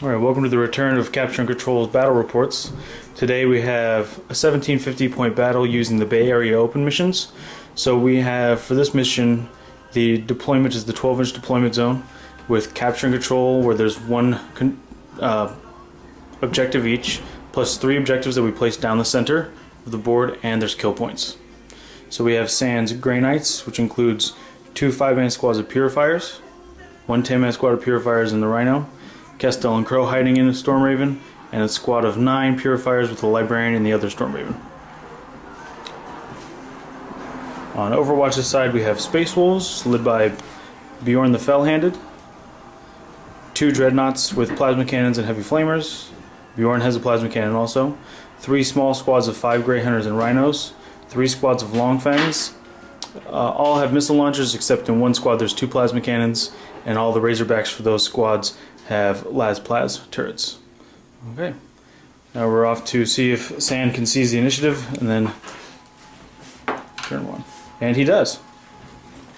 Alright, welcome to the return of Capture and Control's battle reports. Today we have a 1750 point battle using the Bay Area Open missions. So we have, for this mission, the deployment is the 12-inch deployment zone with Capture and Control, where there's one objective each, plus 3 objectives that we place down the center of the board, and there's kill points. So we have Sand's Grey Knights, which includes 2 5-man squads of Purifiers, 1 10-man squad of Purifiers in the Rhino, Kestel and Crow hiding in a Storm Raven, and a squad of 9 Purifiers with a Librarian in the other Storm Raven. On Overwatch's side, we have Space Wolves, led by Bjorn the Fell-Handed, 2 Dreadnoughts with Plasma Cannons and Heavy Flamers. Bjorn has a Plasma Cannon also. 3 small squads of 5 Grey Hunters and Rhinos. 3 squads of Longfangs. All have missile launchers, except in one squad there's 2 Plasma Cannons, and all the Razorbacks for those squads have Las-Plas turrets. Okay, now we're off to see if Sand can seize the initiative, and then turn 1. And he does.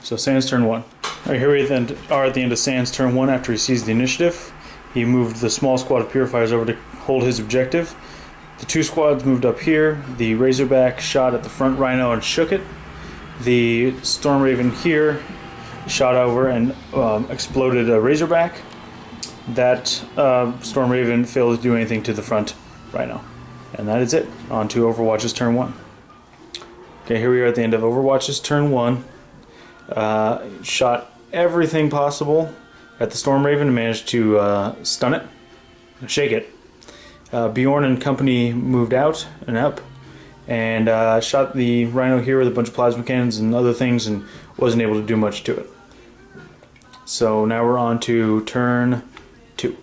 So Sand's turn 1. Alright, here we are at the end of Sand's turn 1 after he seized the initiative. He moved the small squad of Purifiers over to hold his objective. The 2 squads moved up here. The Razorback shot at the front Rhino and shook it. The Storm Raven here shot over and exploded a Razorback. That Storm Raven failed to do anything to the front Rhino. And that is it. On to Overwatch's turn 1. Okay, here we are at the end of Overwatch's turn 1. Shot everything possible at the Storm Raven and managed to stun it, shake it. Bjorn and company moved out and up and shot the Rhino here with a bunch of plasma cannons and other things and wasn't able to do much to it. So now we're on to turn 2.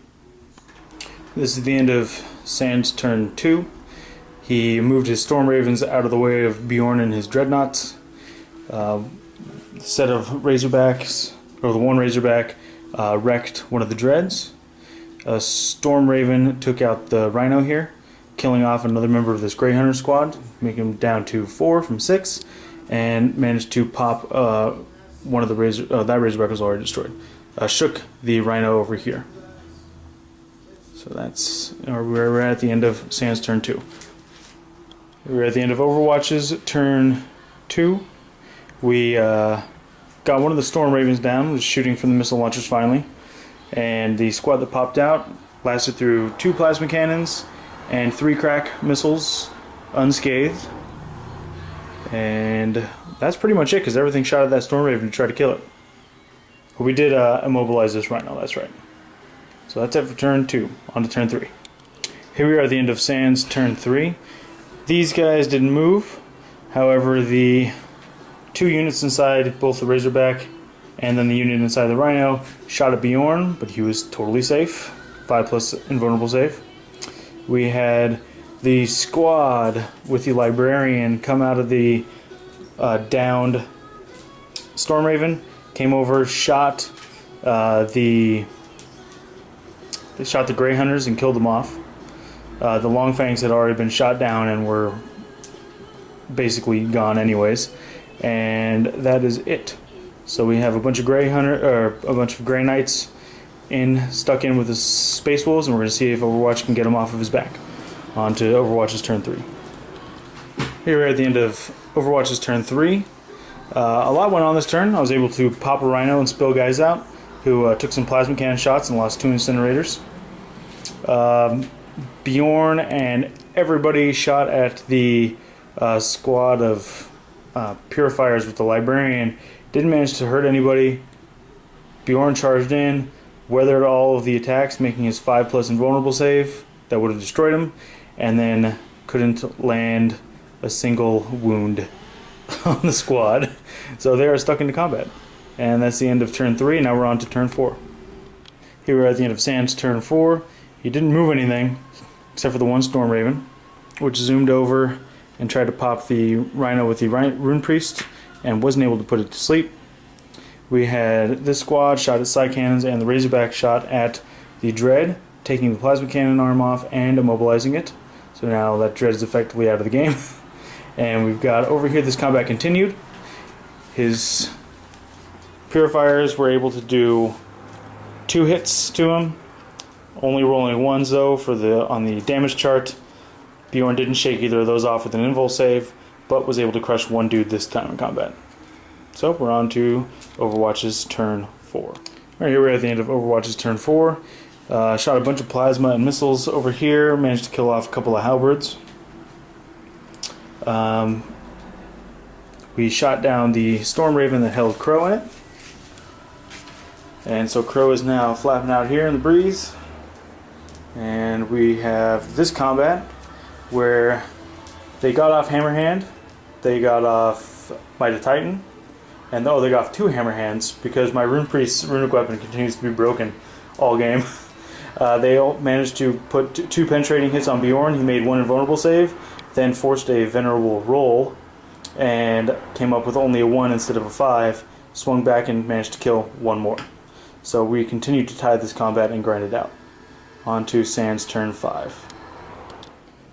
This is the end of Sand's turn 2. He moved his Storm Ravens out of the way of Bjorn and his Dreadnoughts. The set of Razorbacks, or the one Razorback, wrecked one of the Dreads. A Storm Raven took out the Rhino here, killing off another member of this Grey Hunter squad, making him down to 4 from 6, and managed to pop one of the that Razorback was already destroyed. Shook the Rhino over here. So that's we're at the end of Sand's turn 2. We're at the end of Overwatch's turn 2. We got one of the Storm Ravens down, was shooting from the missile launchers finally, and the squad that popped out lasted through 2 plasma cannons and 3 crack missiles unscathed. And that's pretty much it, because everything shot at that Storm Raven to try to kill it. But we did immobilize this Rhino, that's right. So that's it for turn 2. On to turn 3. Here we are at the end of Sand's turn 3. These guys didn't move. However, the 2 units inside both the Razorback and then the unit inside the Rhino shot at Bjorn, but he was totally safe. 5+ invulnerable save. We had the squad with the Librarian come out of the downed Storm Raven, came over, shot the Grey Hunters and killed them off. The Longfangs had already been shot down and were basically gone anyways, and that is it. So we have a bunch of Grey Knights stuck in with the Space Wolves, and we're going to see if Overwatch can get him off of his back. On to Overwatch's turn 3. Here we're at the end of Overwatch's turn 3. A lot went on this turn. I was able to pop a Rhino and spill guys out who took some plasma cannon shots and lost 2 incinerators. Bjorn and everybody shot at the squad of Purifiers with the Librarian. Didn't manage to hurt anybody. Bjorn charged in, weathered all of the attacks, making his 5+ invulnerable save that would have destroyed him, and then couldn't land a single wound on the squad. So they are stuck into combat. And that's the end of turn 3. Now we're on to turn 4. Here we're at the end of Sand's turn 4. He didn't move anything except for the 1 Storm Raven, which zoomed over and tried to pop the Rhino with the Rune Priest and wasn't able to put it to sleep. We had this squad shot at side cannons, and the Razorback shot at the Dread, taking the plasma cannon arm off and immobilizing it. So now that Dread is effectively out of the game. And we've got over here, this combat continued. His Purifiers were able to do 2 hits to him. Only rolling ones though for on the damage chart. Bjorn didn't shake either of those off with an invul save, but was able to crush one dude this time in combat. So we're on to Overwatch's turn 4. Alright, here we're at the end of Overwatch's turn 4. Shot a bunch of plasma and missiles over here, managed to kill off a couple of halberds. We shot down the Storm Raven that held Crow in it. And so Crow is now flapping out here in the breeze. And we have this combat where they got off Hammerhand, they got off Might of Titan, and they got off 2 Hammerhands because my Rune Priest's runic weapon continues to be broken all game. They all managed to put 2 penetrating hits on Bjorn. He made 1 invulnerable save, then forced a venerable roll, and came up with only a 1 instead of a 5, swung back and managed to kill 1 more. So we continued to tie this combat and grind it out. On to Sand's turn 5.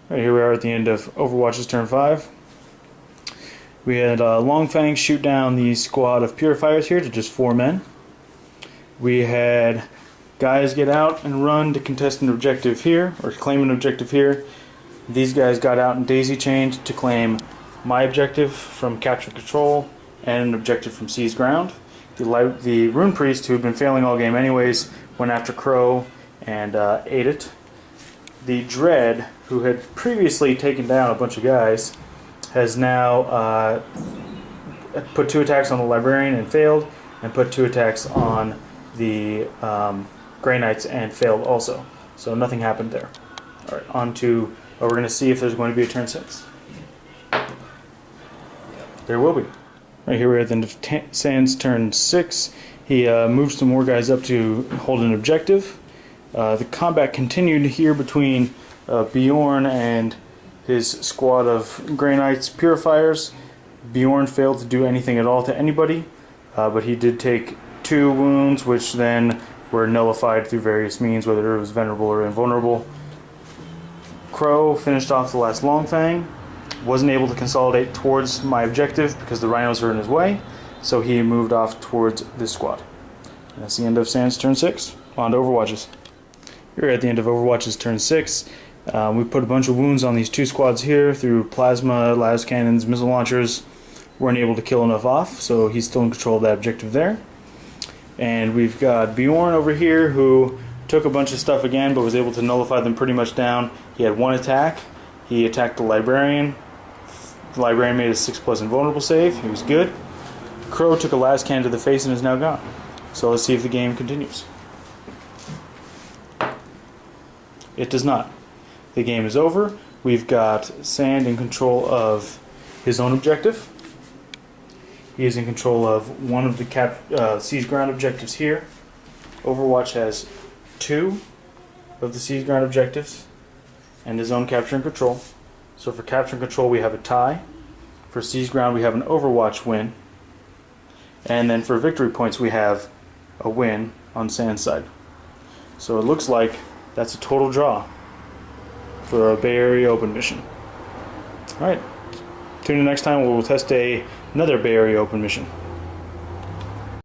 Right, here we are at the end of Overwatch's turn 5. We had Longfang shoot down the squad of Purifiers here to just 4 men. We had guys get out and run to contest an objective here, or claim an objective here. These guys got out and daisy chained to claim my objective from Capture Control and an objective from Seize Ground. The Rune Priest, who had been failing all game anyways, went after Crow and ate it. The Dread, who had previously taken down a bunch of guys, has now put 2 attacks on the Librarian and failed, and put 2 attacks on the Grey Knights and failed also. So nothing happened there. Alright, on to, we're going to see if there's going to be a turn 6. There will be. Right here we're at the end of Sand's turn 6. He moved some more guys up to hold an objective. The combat continued here between Bjorn and his squad of Grey Knights Purifiers. Bjorn failed to do anything at all to anybody, but he did take 2 wounds, which then were nullified through various means, whether it was venerable or invulnerable. Crow finished off the last Longfang. Wasn't able to consolidate towards my objective because the rhinos were in his way, so he moved off towards this squad. And that's the end of Sand's turn 6. On to Overwatch's. Here at the end of Overwatch's turn 6. We put a bunch of wounds on these 2 squads here through plasma, las cannons, missile launchers. Weren't able to kill enough off, so he's still in control of that objective there. And we've got Bjorn over here, who took a bunch of stuff again, but was able to nullify them pretty much down. He had 1 attack. He attacked the Librarian. The Librarian made a 6+ invulnerable save. He was good. Crow took a las cannon to the face and is now gone. So let's see if the game continues. It does not. The game is over. We've got Sand in control of his own objective. He is in control of one of the Seize Ground objectives here. Overwatch has 2 of the Seize Ground objectives and his own Capture and Control. So for Capture and Control we have a tie. For Seize Ground we have an Overwatch win. And then for victory points we have a win on Sand's side. So it looks like that's a total draw for a Bay Area Open mission. Alright, tune in next time where we'll test another Bay Area Open mission.